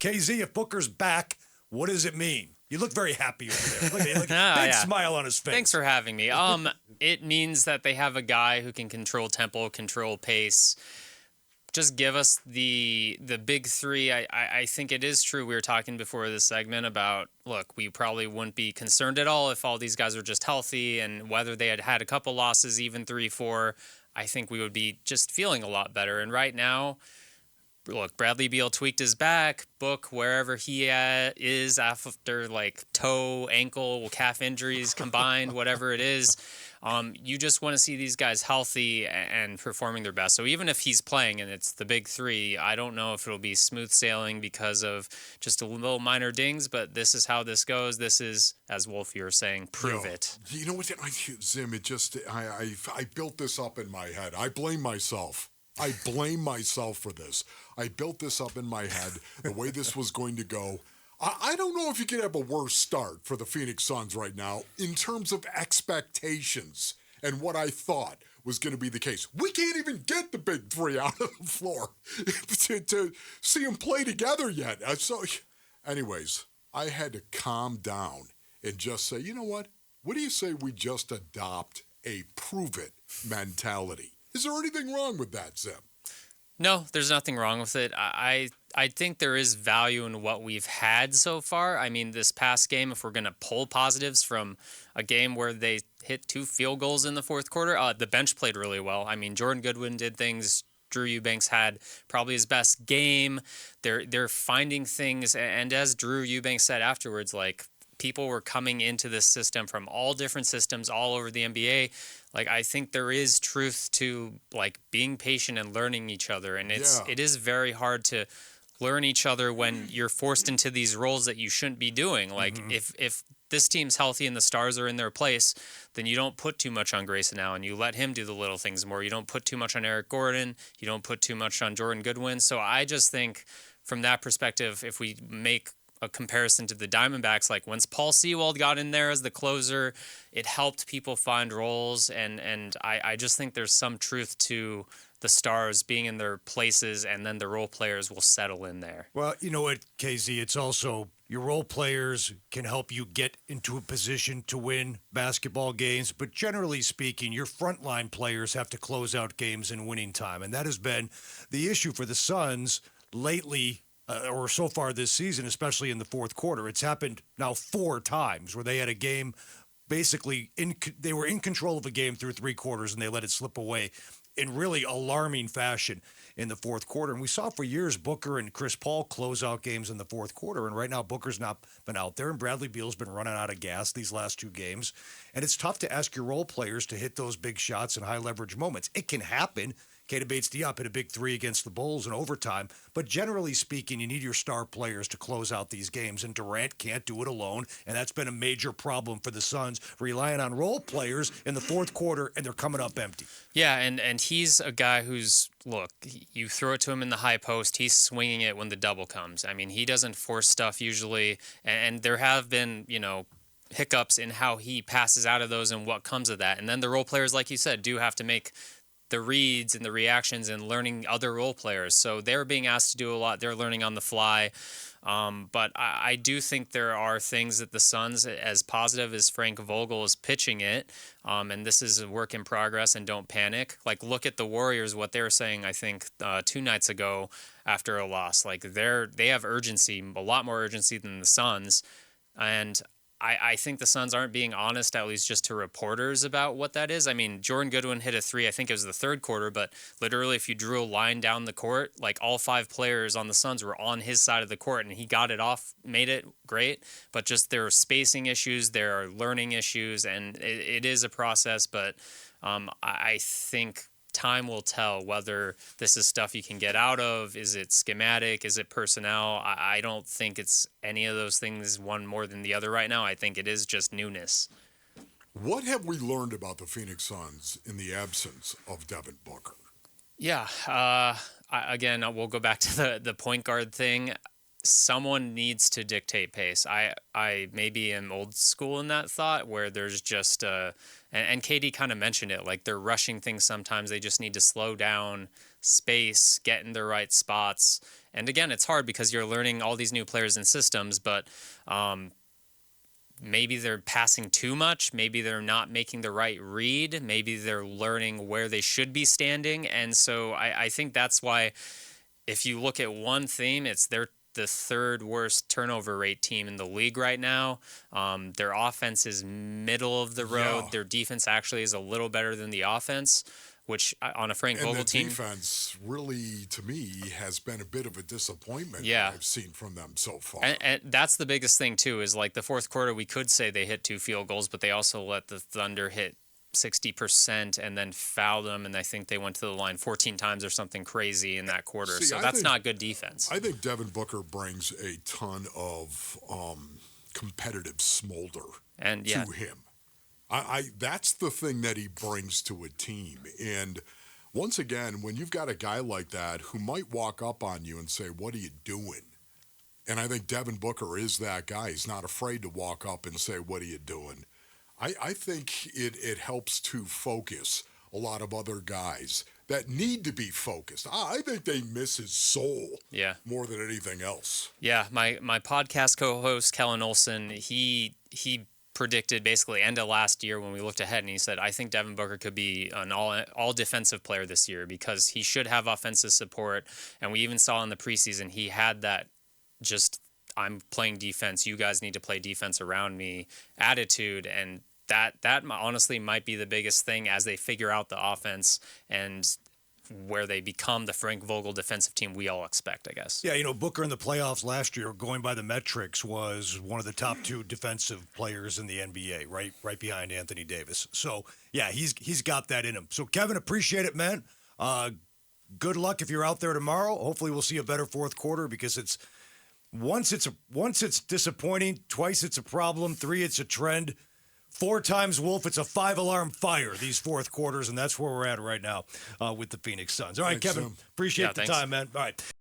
KZ, if Booker's back, what does it mean? You look very happy over there. Look, big Yeah. smile on his face. Thanks for having me. It means that they have a guy who can control tempo, control pace. Just give us the big three. I think it is true. We were talking before this segment about, look, we probably wouldn't be concerned at all if all these guys were just healthy, and whether they had had a couple losses, even 3-4, I think we would be just feeling a lot better. And right now, look, Bradley Beal tweaked his back. Book, wherever he is after like toe, ankle, calf injuries combined, whatever it is. You just want to see these guys healthy and performing their best. So even if he's playing and it's the big three, I don't know if it'll be smooth sailing because of just a little minor dings, but this is how this goes. This is, as Wolf, you're saying, prove it. You know what, Zim, I built this up in my head. I blame myself. I blame myself for this. I built this up in my head, the way this was going to go. I don't know if you could have a worse start for the Phoenix Suns right now in terms of expectations and what I thought was going to be the case. We can't even get the big three out of the floor to see them play together yet. So, anyways, I had to calm down and just say, you know what? What do you say we just adopt a prove-it mentality? Is there anything wrong with that, Zim? No, there's nothing wrong with it. I think there is value in what we've had so far. I mean, this past game, if we're going to pull positives from a game where they hit 2 field goals in the fourth quarter, the bench played really well. I mean, Jordan Goodwin did things. Drew Eubanks had probably his best game. They're finding things, and as Drew Eubanks said afterwards, like, people were coming into this system from all different systems all over the NBA. Like, I think there is truth to, like, being patient and learning each other. And it is very hard to learn each other when you're forced into these roles that you shouldn't be doing. Like, if this team's healthy and the stars are in their place, then you don't put too much on Grayson Allen. You let him do the little things more. You don't put too much on Eric Gordon. You don't put too much on Jordan Goodwin. So I just think from that perspective, if we make a comparison to the Diamondbacks, like once Paul Sewald got in there as the closer, it helped people find roles, and I just think there's some truth to the stars being in their places, and then the role players will settle in there. Well, you know what, KZ, it's also your role players can help you get into a position to win basketball games, but generally speaking, your frontline players have to close out games in winning time, and that has been the issue for the Suns lately, or so far this season, especially in the fourth quarter. It's happened now 4 times where they had a game, basically, they were in control of a game through 3 quarters, and they let it slip away in really alarming fashion in the fourth quarter. And we saw for years Booker and Chris Paul close out games in the fourth quarter, and right now Booker's not been out there, and Bradley Beal's been running out of gas these last 2 games. And it's tough to ask your role players to hit those big shots in high-leverage moments. It can happen. Keita Bates-Diop hit a big 3 against the Bulls in overtime. But generally speaking, you need your star players to close out these games, and Durant can't do it alone, and that's been a major problem for the Suns, relying on role players in the fourth quarter, and they're coming up empty. Yeah, and he's a guy who's, look, you throw it to him in the high post, he's swinging it when the double comes. I mean, he doesn't force stuff usually, and there have been, hiccups in how he passes out of those and what comes of that. And then the role players, like you said, do have to make the reads and the reactions and learning other role players. So they're being asked to do a lot. They're learning on the fly. But I do think there are things that the Suns, as positive as Frank Vogel is pitching it, and this is a work in progress and don't panic. Like, look at the Warriors, what they were saying, I think, 2 nights ago after a loss. Like, they have urgency, a lot more urgency than the Suns. And I think the Suns aren't being honest, at least just to reporters, about what that is. I mean, Jordan Goodwin hit a 3, I think it was the third quarter, but literally if you drew a line down the court, like all 5 players on the Suns were on his side of the court, and he got it off, made it great, but just there are spacing issues, there are learning issues, and it is a process, but I think time will tell whether this is stuff you can get out of. Is it schematic? Is it personnel? I don't think it's any of those things, one more than the other right now. I think it is just newness. What have we learned about the Phoenix Suns in the absence of Devin Booker? Yeah. Again, we'll go back to the point guard thing. someone needs to dictate pace. I maybe am old school in that thought where there's just and Katie kind of mentioned it, like they're rushing things sometimes. They just need to slow down, space, get in the right spots. And again, it's hard because you're learning all these new players and systems, but maybe they're passing too much. Maybe they're not making the right read. Maybe they're learning where they should be standing. And so I think that's why if you look at one theme, it's they're the third worst turnover rate team in the league right now. Their offense is middle of the road. Yeah. Their defense actually is a little better than the offense, which on a Frank Vogel team. And the defense really, to me, has been a bit of a disappointment Yeah. that I've seen from them so far. And that's the biggest thing, too, is like the fourth quarter, we could say they hit 2 field goals, but they also let the Thunder hit 60% and then fouled them, and I think they went to the line 14 times or something crazy in that quarter. See, so I that's think- not good defense. I think Devin Booker brings a ton of competitive smolder And yeah, to him. I that's the thing that he brings to a team. And once again, when you've got a guy like that who might walk up on you and say, "What are you doing?" And I think Devin Booker is that guy. He's not afraid to walk up and say, "What are you doing?" I think it helps to focus a lot of other guys that need to be focused. I think they miss his soul yeah. more than anything else. Yeah, my podcast co-host Kellen Olson, he predicted basically end of last year when we looked ahead, and he said, I think Devin Booker could be an all defensive player this year because he should have offensive support. And we even saw in the preseason he had that just I'm playing defense, you guys need to play defense around me attitude, and that honestly might be the biggest thing as they figure out the offense and where they become the Frank Vogel defensive team we all expect, I guess. Yeah, Booker in the playoffs last year, going by the metrics, was one of the top 2 defensive players in the NBA, right behind Anthony Davis. So, yeah, he's got that in him. So, Kevin, appreciate it, man. Good luck if you're out there tomorrow. Hopefully we'll see a better fourth quarter because it's once it's disappointing, twice it's a problem, 3 it's a trend. 4 times Wolf, it's a 5-alarm fire, these fourth quarters, and that's where we're at right now with the Phoenix Suns. All right, Thanks, Kevin, Sam. appreciate the thanks. time, man. All right.